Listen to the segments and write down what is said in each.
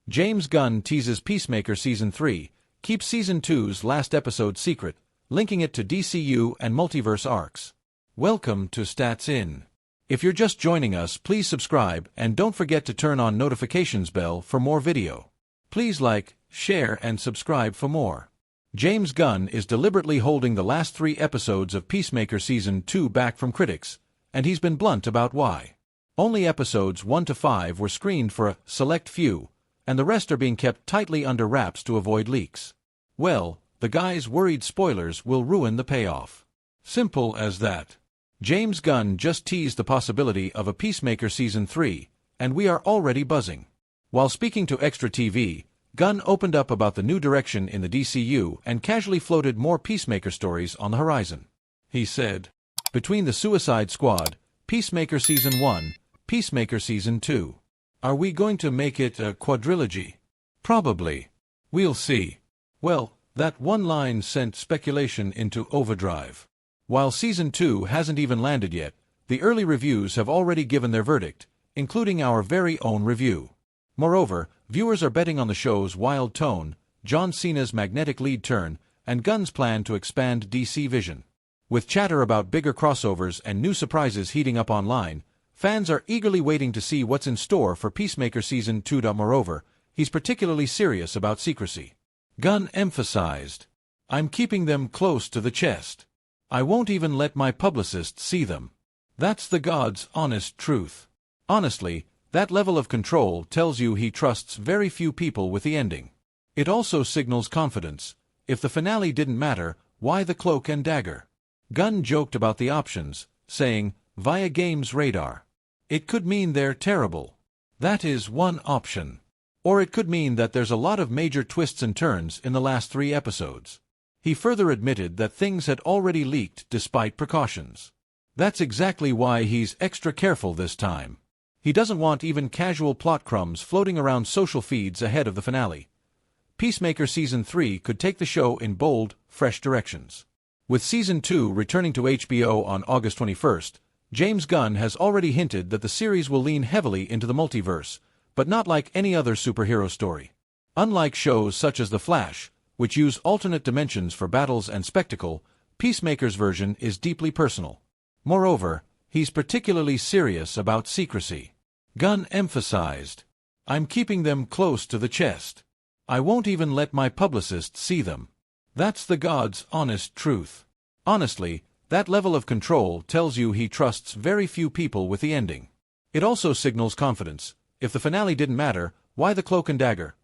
James Gunn teases Peacemaker Season 3, keeps Season 2's last episode secret, linking it to DCU and multiverse arcs. Welcome to Stats In. If you're just joining us, please subscribe and don't forget to turn on notifications bell for more video. Please like, share and subscribe for more. James Gunn is deliberately holding the last 3 episodes of Peacemaker Season 2 back from critics, and he's been blunt about why. Only episodes 1 to 5 were screened for a select few, and the rest are being kept tightly under wraps to avoid leaks. Well, the guy's worried spoilers will ruin the payoff. Simple as that. James Gunn just teased the possibility of a Peacemaker Season 3, and we are already buzzing. While speaking to Extra TV, Gunn opened up about the new direction in the DCU and casually floated more Peacemaker stories on the horizon. He said, "Between the Suicide Squad, Peacemaker Season 1, Peacemaker Season 2. Are we going to make it a quadrilogy? Probably. We'll see." Well, that one line sent speculation into overdrive. While Season 2 hasn't even landed yet, the early reviews have already given their verdict, including our very own review. Moreover, viewers are betting on the show's wild tone, John Cena's magnetic lead turn, and Gunn's plan to expand DC vision. With chatter about bigger crossovers and new surprises heating up online, fans are eagerly waiting to see what's in store for Peacemaker Season 2. Moreover, he's particularly serious about secrecy. Gunn emphasized, "I'm keeping them close to the chest. I won't even let my publicists see them. That's the God's honest truth." Honestly, that level of control tells you he trusts very few people with the ending. It also signals confidence. If the finale didn't matter, why the cloak and dagger? Gunn joked about the options, saying, "Via Games Radar. It could mean they're terrible. That is one option. Or it could mean that there's a lot of major twists and turns in the last 3 episodes." He further admitted that things had already leaked despite precautions. That's exactly why he's extra careful this time. He doesn't want even casual plot crumbs floating around social feeds ahead of the finale. Peacemaker Season 3 could take the show in bold, fresh directions. With Season 2 returning to HBO on August 21st, James Gunn has already hinted that the series will lean heavily into the multiverse, but not like any other superhero story. Unlike shows such as The Flash, which use alternate dimensions for battles and spectacle, Peacemaker's version is deeply personal. Moreover, he's particularly serious about secrecy. Gunn emphasized, "I'm keeping them close to the chest. I won't even let my publicists see them. That's the God's honest truth." Honestly, that level of control tells you he trusts very few people with the ending. It also signals confidence. If the finale didn't matter, why the cloak and dagger?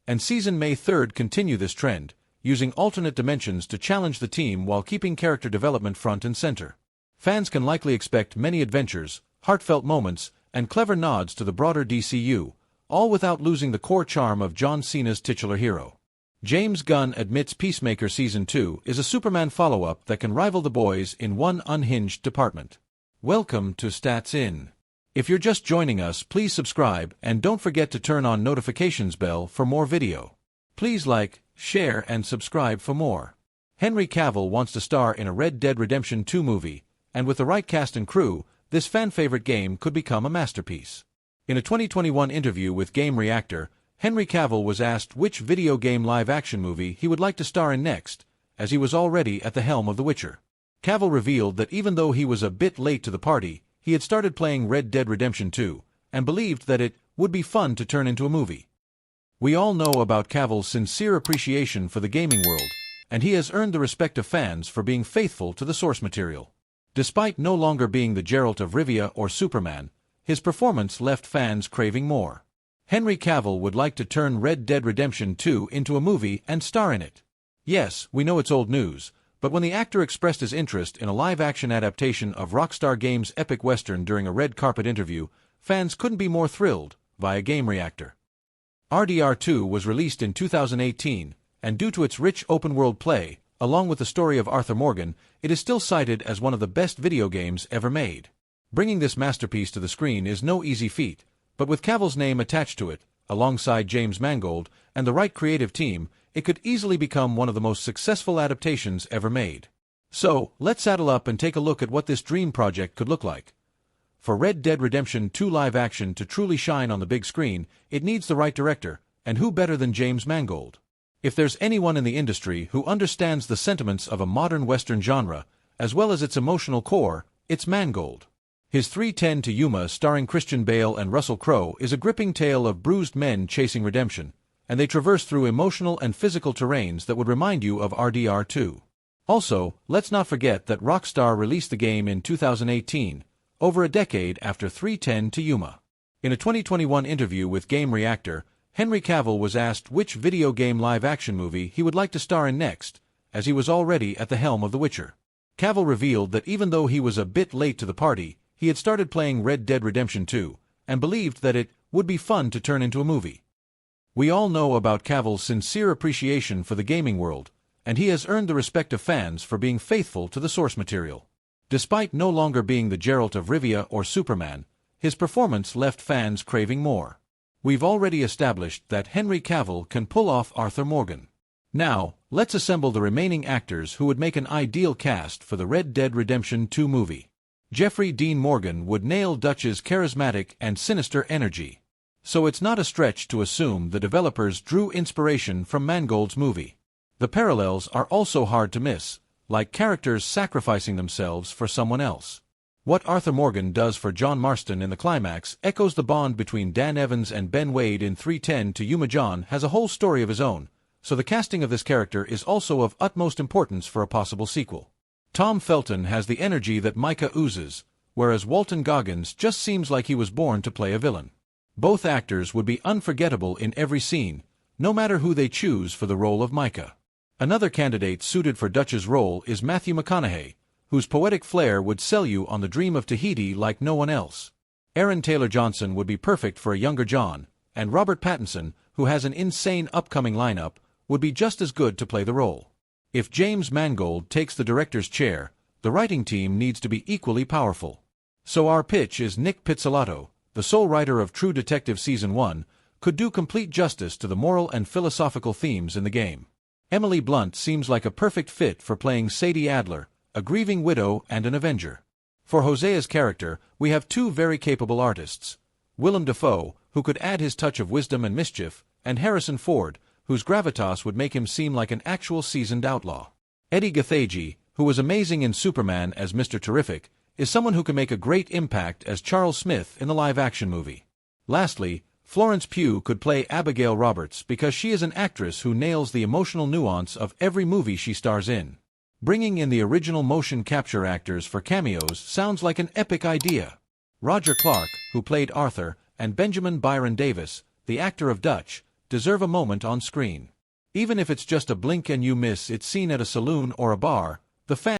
And Season May 3rd continue this trend, using alternate dimensions to challenge the team while keeping character development front and center. Fans can likely expect many adventures, heartfelt moments, and clever nods to the broader DCU, all without losing the core charm of John Cena's titular hero. James Gunn admits Peacemaker Season 2 is a Superman follow-up that can rival The Boys in one unhinged department. Welcome to Stats In. If you're just joining us, please subscribe and don't forget to turn on notifications bell for more video. Please like, share and subscribe for more. Henry Cavill wants to star in a Red Dead Redemption 2 movie, and with the right cast and crew, this fan-favorite game could become a masterpiece. In a 2021 interview with Game Reactor, Henry Cavill was asked which video game live-action movie he would like to star in next, as he was already at the helm of The Witcher. Cavill revealed that even though he was a bit late to the party, he had started playing Red Dead Redemption 2, and believed that it would be fun to turn into a movie. We all know about Cavill's sincere appreciation for the gaming world, and he has earned the respect of fans for being faithful to the source material. Despite no longer being the Geralt of Rivia or Superman, his performance left fans craving more. Henry Cavill would like to turn Red Dead Redemption 2 into a movie and star in it. Yes, we know it's old news, but when the actor expressed his interest in a live-action adaptation of Rockstar Games' epic western during a red carpet interview, fans couldn't be more thrilled, via Game Reactor. RDR2 was released in 2018, and due to its rich open-world play, along with the story of Arthur Morgan, it is still cited as one of the best video games ever made. Bringing this masterpiece to the screen is no easy feat, but with Cavill's name attached to it, alongside James Mangold, and the right creative team, it could easily become one of the most successful adaptations ever made. So, let's saddle up and take a look at what this dream project could look like. For Red Dead Redemption 2 live action to truly shine on the big screen, it needs the right director, and who better than James Mangold? If there's anyone in the industry who understands the sentiments of a modern Western genre, as well as its emotional core, it's Mangold. His 3:10 to Yuma, starring Christian Bale and Russell Crowe, is a gripping tale of bruised men chasing redemption, and they traverse through emotional and physical terrains that would remind you of RDR2. Also, let's not forget that Rockstar released the game in 2018, over a decade after 3:10 to Yuma. In a 2021 interview with Game Reactor, Henry Cavill was asked which video game live-action movie he would like to star in next, as he was already at the helm of The Witcher. Cavill revealed that even though he was a bit late to the party, he had started playing Red Dead Redemption 2, and believed that it would be fun to turn into a movie. We all know about Cavill's sincere appreciation for the gaming world, and he has earned the respect of fans for being faithful to the source material. Despite no longer being the Geralt of Rivia or Superman, his performance left fans craving more. We've already established that Henry Cavill can pull off Arthur Morgan. Now, let's assemble the remaining actors who would make an ideal cast for the Red Dead Redemption 2 movie. Jeffrey Dean Morgan would nail Dutch's charismatic and sinister energy. So it's not a stretch to assume the developers drew inspiration from Mangold's movie. The parallels are also hard to miss, like characters sacrificing themselves for someone else. What Arthur Morgan does for John Marston in the climax echoes the bond between Dan Evans and Ben Wade in 3:10 to Yuma. John has a whole story of his own, so the casting of this character is also of utmost importance for a possible sequel. Tom Felton has the energy that Micah oozes, whereas Walton Goggins just seems like he was born to play a villain. Both actors would be unforgettable in every scene, no matter who they choose for the role of Micah. Another candidate suited for Dutch's role is Matthew McConaughey, whose poetic flair would sell you on the dream of Tahiti like no one else. Aaron Taylor Johnson would be perfect for a younger John, and Robert Pattinson, who has an insane upcoming lineup, would be just as good to play the role. If James Mangold takes the director's chair, the writing team needs to be equally powerful. So our pitch is Nick Pizzolatto, the sole writer of True Detective Season 1, could do complete justice to the moral and philosophical themes in the game. Emily Blunt seems like a perfect fit for playing Sadie Adler, a grieving widow and an avenger. For Hosea's character, we have two very capable artists, Willem Dafoe, who could add his touch of wisdom and mischief, and Harrison Ford, whose gravitas would make him seem like an actual seasoned outlaw. Eddie Gathegi, who was amazing in Superman as Mr. Terrific, is someone who can make a great impact as Charles Smith in the live-action movie. Lastly, Florence Pugh could play Abigail Roberts because she is an actress who nails the emotional nuance of every movie she stars in. Bringing in the original motion capture actors for cameos sounds like an epic idea. Roger Clark, who played Arthur, and Benjamin Byron Davis, the actor of Dutch, deserve a moment on screen. Even if it's just a blink and you miss it scene at a saloon or a bar, the fans